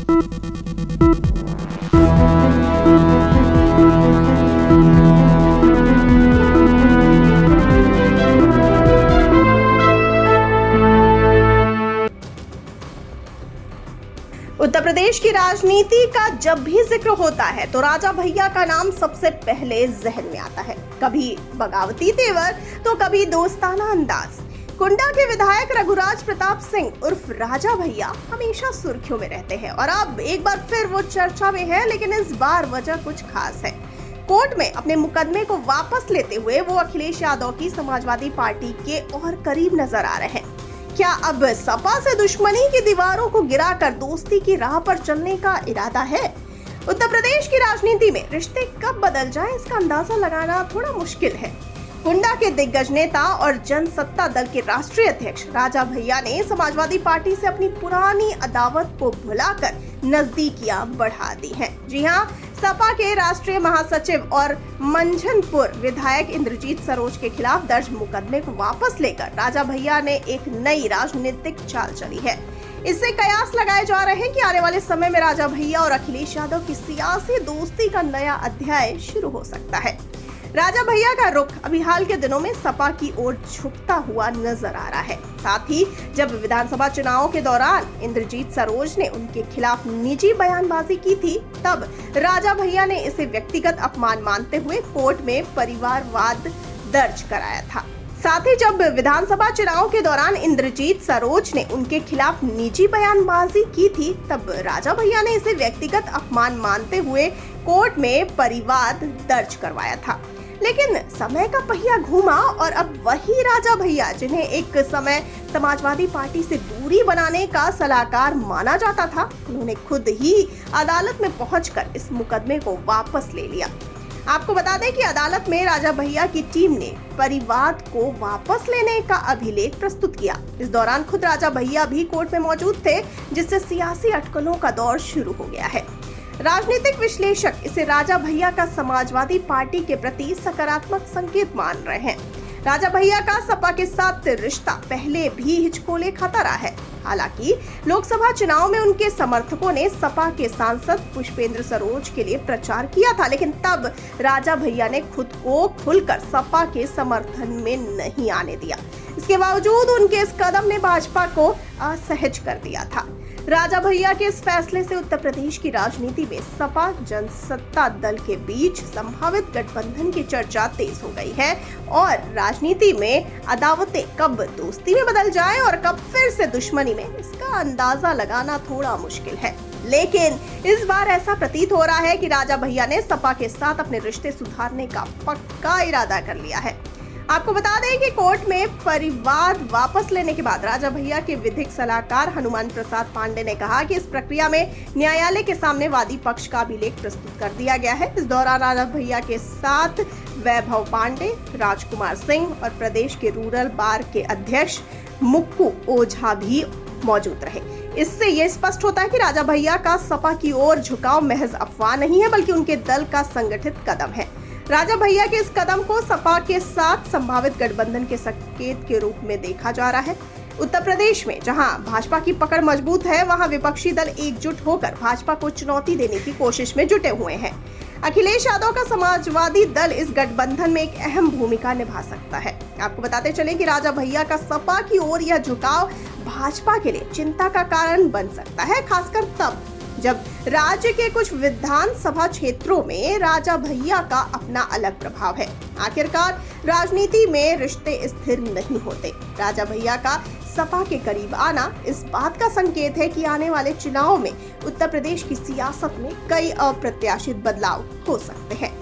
उत्तर प्रदेश की राजनीति का जब भी जिक्र होता है तो राजा भैया का नाम सबसे पहले जहन में आता है। कभी बगावती तेवर तो कभी दोस्ताना अंदाज। कुंडा के विधायक रघुराज प्रताप सिंह उर्फ राजा भैया हमेशा सुर्खियों में रहते हैं और अब एक बार फिर वो चर्चा में है, लेकिन इस बार वजह कुछ खास है। कोर्ट में अपने मुकदमे को वापस लेते हुए वो अखिलेश यादव की समाजवादी पार्टी के और करीब नजर आ रहे हैं। क्या अब सपा से दुश्मनी की दीवारों को गिराकर दोस्ती की राह पर चलने का इरादा है? उत्तर प्रदेश की राजनीति में रिश्ते कब बदल जाएं, इसका अंदाजा लगाना थोड़ा मुश्किल है। कुंडा के दिग्गज नेता और जनसत्ता दल के राष्ट्रीय अध्यक्ष राजा भैया ने समाजवादी पार्टी से अपनी पुरानी अदावत को भुलाकर नजदीकियां बढ़ा दी हैं। जी हां, सपा के राष्ट्रीय महासचिव और मंझनपुर विधायक इंद्रजीत सरोज के खिलाफ दर्ज मुकदमे को वापस लेकर राजा भैया ने एक नई राजनीतिक चाल चली है। इससे कयास लगाए जा रहे हैं कि आने वाले समय में राजा भैया और अखिलेश यादव की सियासी दोस्ती का नया अध्याय शुरू हो सकता है। राजा भैया का रुख अभी हाल के दिनों में सपा की ओर झुकता हुआ नजर आ रहा है। साथ ही जब विधानसभा चुनावों के दौरान इंद्रजीत सरोज ने उनके खिलाफ निजी बयानबाजी की थी, तब राजा भैया ने इसे व्यक्तिगत अपमान मानते हुए कोर्ट में परिवारवाद दर्ज कराया था। साथ ही जब विधानसभा चुनाव के दौरान इंद्रजीत सरोज ने उनके खिलाफ निजी बयानबाजी की थी, तब राजा भैया ने इसे व्यक्तिगत अपमान मानते हुए कोर्ट में परिवाद दर्ज करवाया था। लेकिन समय का पहिया घूमा और अब वही राजा भैया, जिन्हें एक समय समाजवादी पार्टी से दूरी बनाने का सलाहकार माना जाता था, उन्होंने खुद ही अदालत में पहुंचकर इस मुकदमे को वापस ले लिया। आपको बता दें कि अदालत में राजा भैया की टीम ने परिवाद को वापस लेने का अभिलेख प्रस्तुत किया। इस दौरान खुद राजा भैया भी कोर्ट में मौजूद थे, जिससे सियासी अटकलों का दौर शुरू हो गया है। राजनीतिक विश्लेषक इसे राजा भैया का समाजवादी पार्टी के प्रति सकारात्मक संकेत मान रहे हैं। राजा भैया का सपा के साथ रिश्ता पहले भी हिचकोले खाता रहा है। हालांकि लोकसभा चुनाव में उनके समर्थकों ने सपा के सांसद पुष्पेंद्र सरोज के लिए प्रचार किया था, लेकिन तब राजा भैया ने खुद को खुलकर सपा के समर्थन में नहीं आने दिया। इसके बावजूद उनके इस कदम ने भाजपा को असहज कर दिया था। राजा भैया के इस फैसले से उत्तर प्रदेश की राजनीति में सपा जनसत्ता दल के बीच संभावित गठबंधन की चर्चा तेज हो गई है और राजनीति में अदावतें कब दोस्ती में बदल जाए और कब फिर से दुश्मनी में, इसका अंदाजा लगाना थोड़ा मुश्किल है। लेकिन इस बार ऐसा प्रतीत हो रहा है कि राजा भैया ने सपा के साथ अपने रिश्ते सुधारने का पक्का इरादा कर लिया है। आपको बता दें कि कोर्ट में परिवाद वापस लेने के बाद राजा भैया के विधिक सलाहकार हनुमान प्रसाद पांडे ने कहा कि इस प्रक्रिया में न्यायालय के सामने वादी पक्ष का अभिलेख प्रस्तुत कर दिया गया है। इस दौरान राजा भैया के साथ वैभव पांडे, राजकुमार सिंह और प्रदेश के रूरल बार के अध्यक्ष मुक्कू ओझा भी मौजूद रहे। इससे ये स्पष्ट होता है कि राजा भैया का सपा की ओर झुकाव महज अफवाह नहीं है, बल्कि उनके दल का संगठित कदम है। राजा भैया के इस कदम को सपा के साथ संभावित गठबंधन के संकेत के रूप में देखा जा रहा है। उत्तर प्रदेश में जहां भाजपा की पकड़ मजबूत है, वहां विपक्षी दल एकजुट होकर भाजपा को चुनौती देने की कोशिश में जुटे हुए हैं। अखिलेश यादव का समाजवादी दल इस गठबंधन में एक अहम भूमिका निभा सकता है। आपको बताते चले कि राजा भैया का सपा की ओर यह झुकाव भाजपा के लिए चिंता का कारण बन सकता है, खासकर तब जब राज्य के कुछ विधानसभा क्षेत्रों में राजा भैया का अपना अलग प्रभाव है। आखिरकार राजनीति में रिश्ते स्थिर नहीं होते। राजा भैया का सपा के करीब आना इस बात का संकेत है कि आने वाले चुनाव में उत्तर प्रदेश की सियासत में कई अप्रत्याशित बदलाव हो सकते हैं।